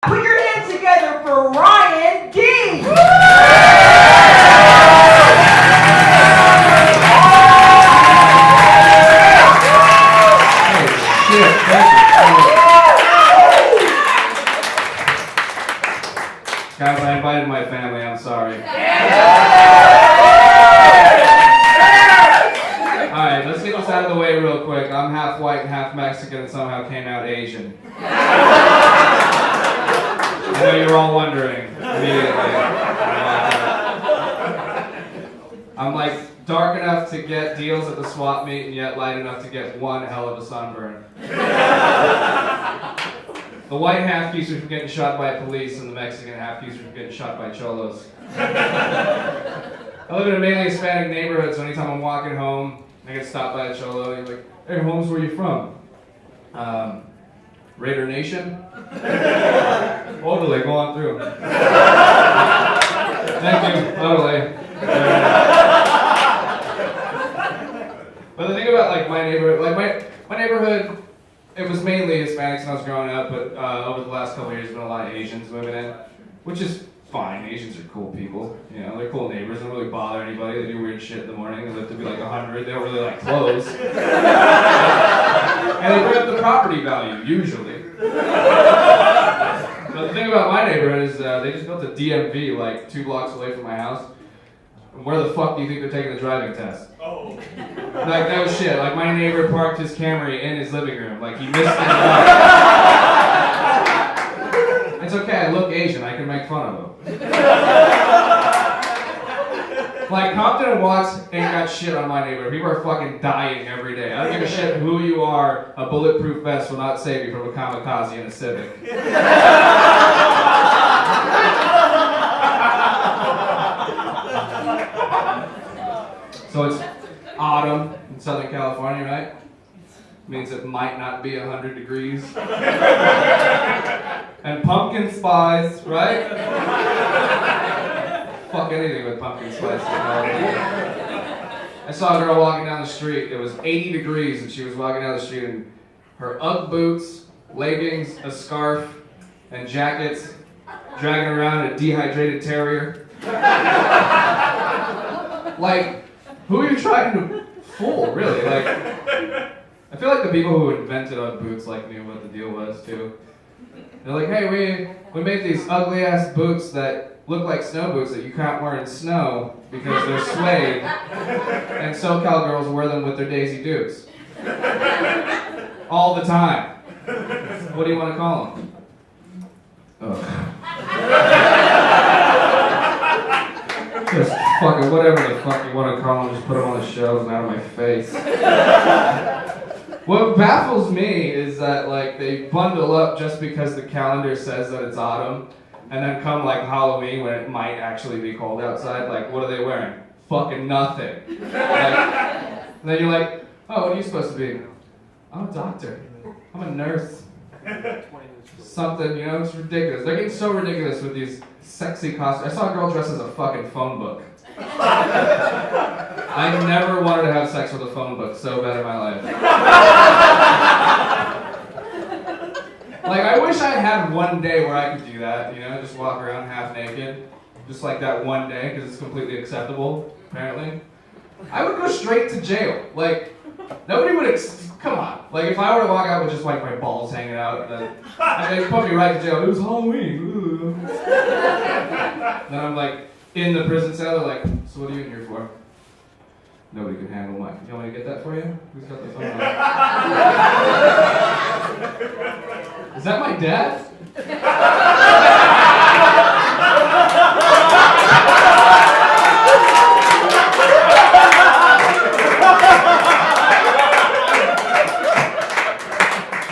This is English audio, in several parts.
Put your hands together for Ryan D. Guys, I invited my family, I'm sorry. Alright, let's get this out of the way real quick. I'm half white and half Mexican and somehow came out Asian. I know you're all wondering immediately. I'm like dark enough to get deals at the swap meet and yet light enough to get one hell of a sunburn. The white half keeps me from getting shot by police, and the Mexican half keeps me from getting shot by cholos. I live in a mainly Hispanic neighborhood, so anytime I'm walking home, I get stopped by a cholo, and he's like, "Hey, Holmes, where you from?" Raider Nation? Totally, go on through. Thank you, totally. But the thing about like my neighborhood, my neighborhood, it was mainly Hispanics when I was growing up, but over the last couple of years, there's been a lot of Asians moving in, which is fine. Asians are cool people. You know, they're cool neighbors. They don't really bother anybody. They do weird shit in the morning. They live to be like 100. They don't really like clothes. And they bring up the property value, usually. But the thing about my neighborhood is they just built a DMV like 2 blocks away from my house. And where the fuck do you think they're taking the driving test? Oh. Like, no shit. Like, my neighbor parked his Camry in his living room. Like, he missed it. It's okay, I look Asian. I can make fun of him. Like, Compton and Watts ain't got shit on my neighborhood. People are fucking dying every day. I don't give a shit who you are. A bulletproof vest will not save you from a kamikaze in a Civic. So it's autumn in Southern California, right? Means it might not be 100 degrees. And pumpkin spice, right? Fuck anything with pumpkin spice. I saw a girl walking down the street. It was 80 degrees and she was walking down the street in her Ugg boots, leggings, a scarf, and jackets, dragging around a dehydrated terrier. Like, who are you trying to fool, really? Like, I feel like the people who invented Ugg boots like knew what the deal was too. They're like, hey, we made these ugly ass boots that look like snow boots that you can't wear in snow because they're suede, and SoCal girls wear them with their Daisy Dukes all the time. What do you want to call them? Ugh. Just fucking whatever the fuck you want to call them, just put them on the shelves and out of my face. What baffles me is that like they bundle up just because the calendar says that it's autumn, and then come like Halloween when it might actually be cold outside, like what are they wearing? Fucking nothing. Like, and then you're like, oh, what are you supposed to be? I'm a doctor. I'm a nurse. Something, you know, it's ridiculous. They're getting so ridiculous with these sexy costumes. I saw a girl dressed as a fucking phone book. I never wanted to have sex with a phone book so bad in my life. Like, I wish I had one day where I could do that, you know, just walk around half naked. Just like that one day, because it's completely acceptable, apparently. I would go straight to jail. Like, nobody would, come on. Like, if I were to walk out with just like my balls hanging out, then they'd put me right to jail. It was Halloween. Ooh. Then I'm like, in the prison cell, they're like, so what are you in here for? Nobody can handle mine. You want me to get that for you? Who's got the phone on? Is that my dad?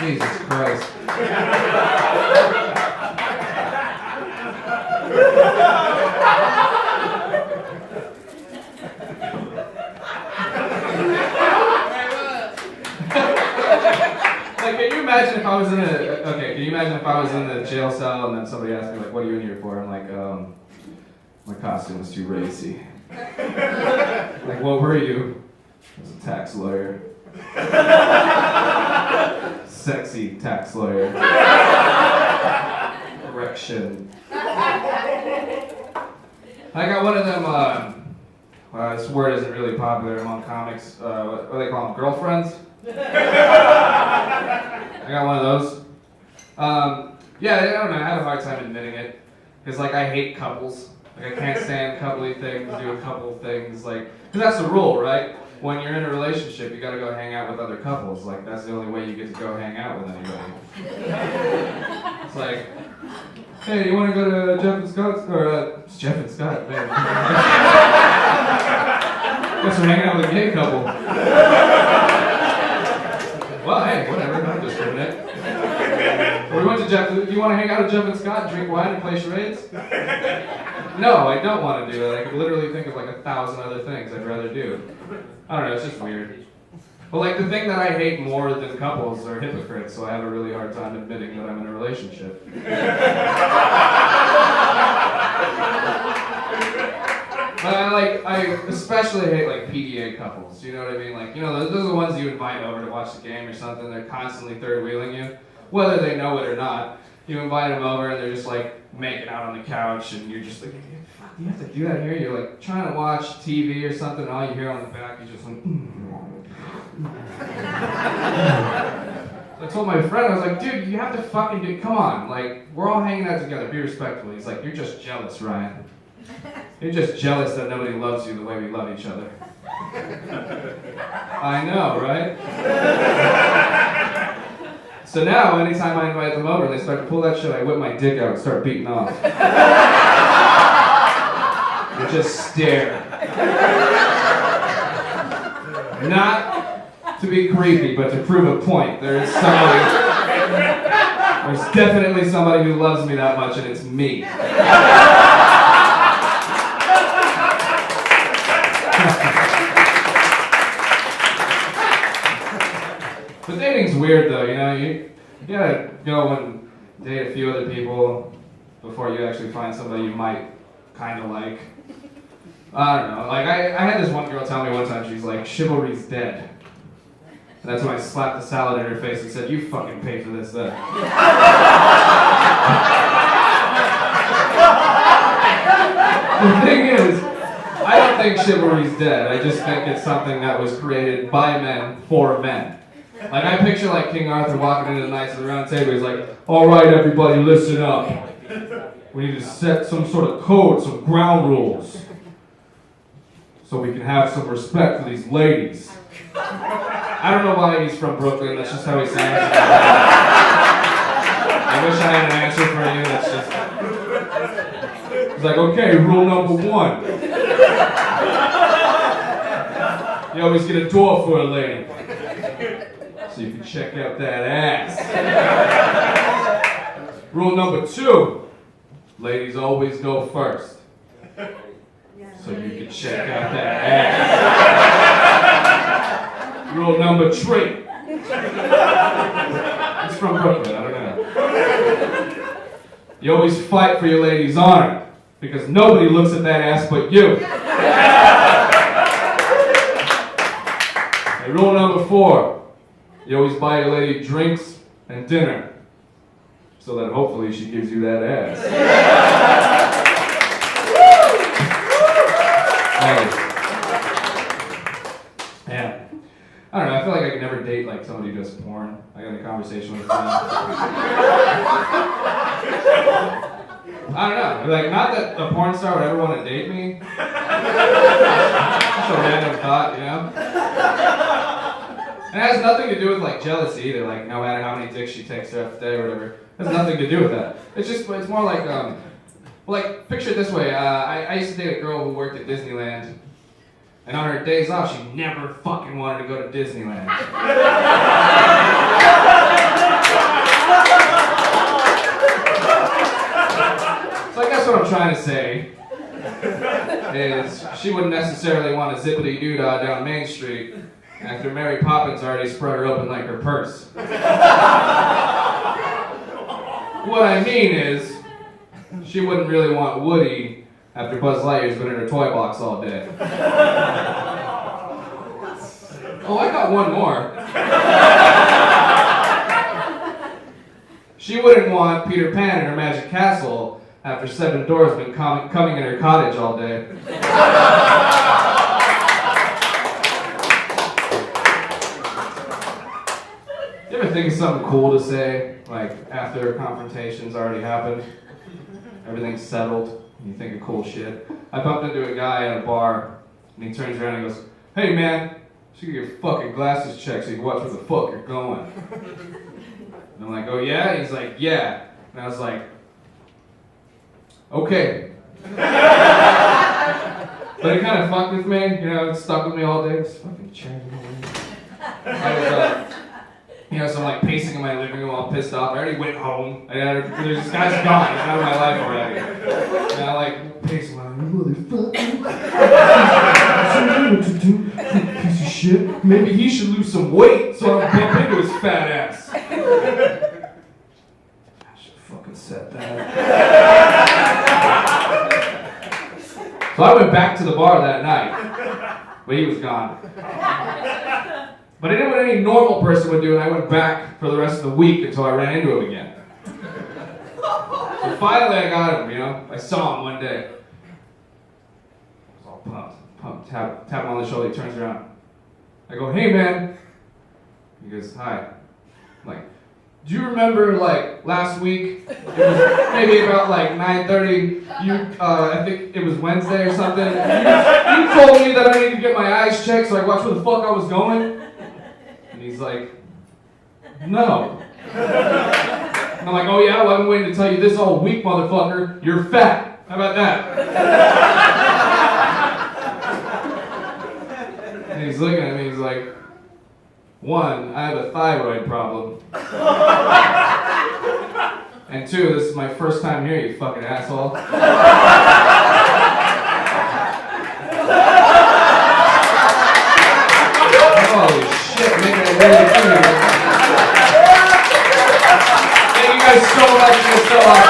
Jesus Christ. Like, can you imagine if I was in the jail cell and then somebody asked me, like, what are you in here for? I'm like, my costume was too racy. Like, what were you? I was a tax lawyer. Sexy tax lawyer. erection. I got one of them, this word isn't really popular among comics, what do they call them, girlfriends? I got one of those. Yeah, I don't know, I have a hard time admitting it. Because, like, I hate couples. Like, I can't stand coupley things, doing couple things, like, because that's the rule, right? When you're in a relationship, you gotta go hang out with other couples. Like, that's the only way you get to go hang out with anybody. It's like, hey, you wanna go to Jeff and Scott's? Or, it's Jeff and Scott, man. Guess we're hanging out with a gay couple. Well, hey, whatever, I'm just doing it. We went to Jeff. Do you want to hang out with Jeff and Scott, drink wine, and play charades? No, I don't want to do that. I could literally think of like 1,000 other things I'd rather do. I don't know, it's just weird. But like the thing that I hate more than couples are hypocrites, so I have a really hard time admitting that I'm in a relationship. I especially hate like PDA couples. You know what I mean? Like, you know, those are the ones you invite over to watch the game or something. They're constantly third wheeling you, whether they know it or not. You invite them over and they're just like making out on the couch, and you're just like, fuck, you have to do that here? You're like trying to watch TV or something, and all you hear on the back is just like, I told my friend, I was like, dude, you have to fucking do, come on, like, we're all hanging out together, be respectful. He's like, you're just jealous, Ryan. You're just jealous that nobody loves you the way we love each other. I know, right? So now, anytime I invite them over and they start to pull that shit, I whip my dick out and start beating off. And just stare. Not to be creepy, but to prove a point. There's definitely somebody who loves me that much, and it's me. But dating's weird though, you know, you gotta go and date a few other people before you actually find somebody you might kind of like. I don't know, like I had this one girl tell me one time, she's like, chivalry's dead. And that's when I slapped the salad in her face and said, you fucking pay for this then. The thing is, I don't think chivalry's dead, I just think it's something that was created by men for men. Like, I picture, like, King Arthur walking into the Knights of the Round Table. He's like, all right, everybody, listen up. We need to set some sort of code, some ground rules, so we can have some respect for these ladies. I don't know why he's from Brooklyn. That's just how he sounds. I wish I had an answer for you. That's just... He's like, okay, rule number 1. You always get a door for a lady, so you can check out that ass. Rule number 2, ladies always go first, so you can check out that ass. Rule number 3, it's from Brooklyn, I don't know. You always fight for your lady's honor, because nobody looks at that ass but you. And rule number 4, you always buy your lady drinks and dinner, so that hopefully she gives you that ass. Yeah. I don't know, I feel like I could never date like somebody who does porn. I got in a conversation with them. I don't know, like, not that a porn star would ever want to date me. Just a random thought, you know? And it has nothing to do with like jealousy either, like no matter how many dicks she takes throughout the day or whatever. It has nothing to do with that. It's more like, like, picture it this way, I used to date a girl who worked at Disneyland, and on her days off, she never fucking wanted to go to Disneyland. So I guess what I'm trying to say is she wouldn't necessarily want a zippity-doo-dah down Main Street after Mary Poppins already spread her open like her purse. What I mean is, she wouldn't really want Woody after Buzz Lightyear's been in her toy box all day. Oh, I got one more. She wouldn't want Peter Pan in her magic castle after 7 doors been coming in her cottage all day. You ever think of something cool to say, like after a confrontation's already happened? Everything's settled, and you think of cool shit. I bumped into a guy at a bar, and he turns around and goes, "Hey man, you should get your fucking glasses checked so you can watch where the fuck you're going." And I'm like, "Oh yeah?" He's like, "Yeah." And I was like, "Okay." But it kind of fucked with me, you know, it stuck with me all day. This fucking chair. I was, so I'm like pacing in my living room all pissed off. I already went home. This guy's gone. He's out of my life already. And I like pacing my motherfucker. Piece of shit. Maybe he should lose some weight so I don't bump into his fat ass. I should have fucking said that. So I went back to the bar that night, but he was gone. But I did what any normal person would do, and I went back for the rest of the week until I ran into him again. So finally I got him, you know? I saw him one day. I was all pumped, tap him on the shoulder, he turns around. I go, "Hey man." He goes, "Hi." I'm like, "Do you remember like last week? It was maybe about like 9:30. I think it was Wednesday or something. You told me that I needed to get my eyes checked so I could watch where the fuck I was going." And he's like, "No." And I'm like, "Oh yeah, well I've been waiting to tell you this all week, motherfucker. You're fat. How about that?" And he's looking at me, he's like, "1, I have a thyroid problem. And 2, this is my first time here, you fucking asshole." Holy shit, making it really funny. Thank you guys so much. You're so awesome.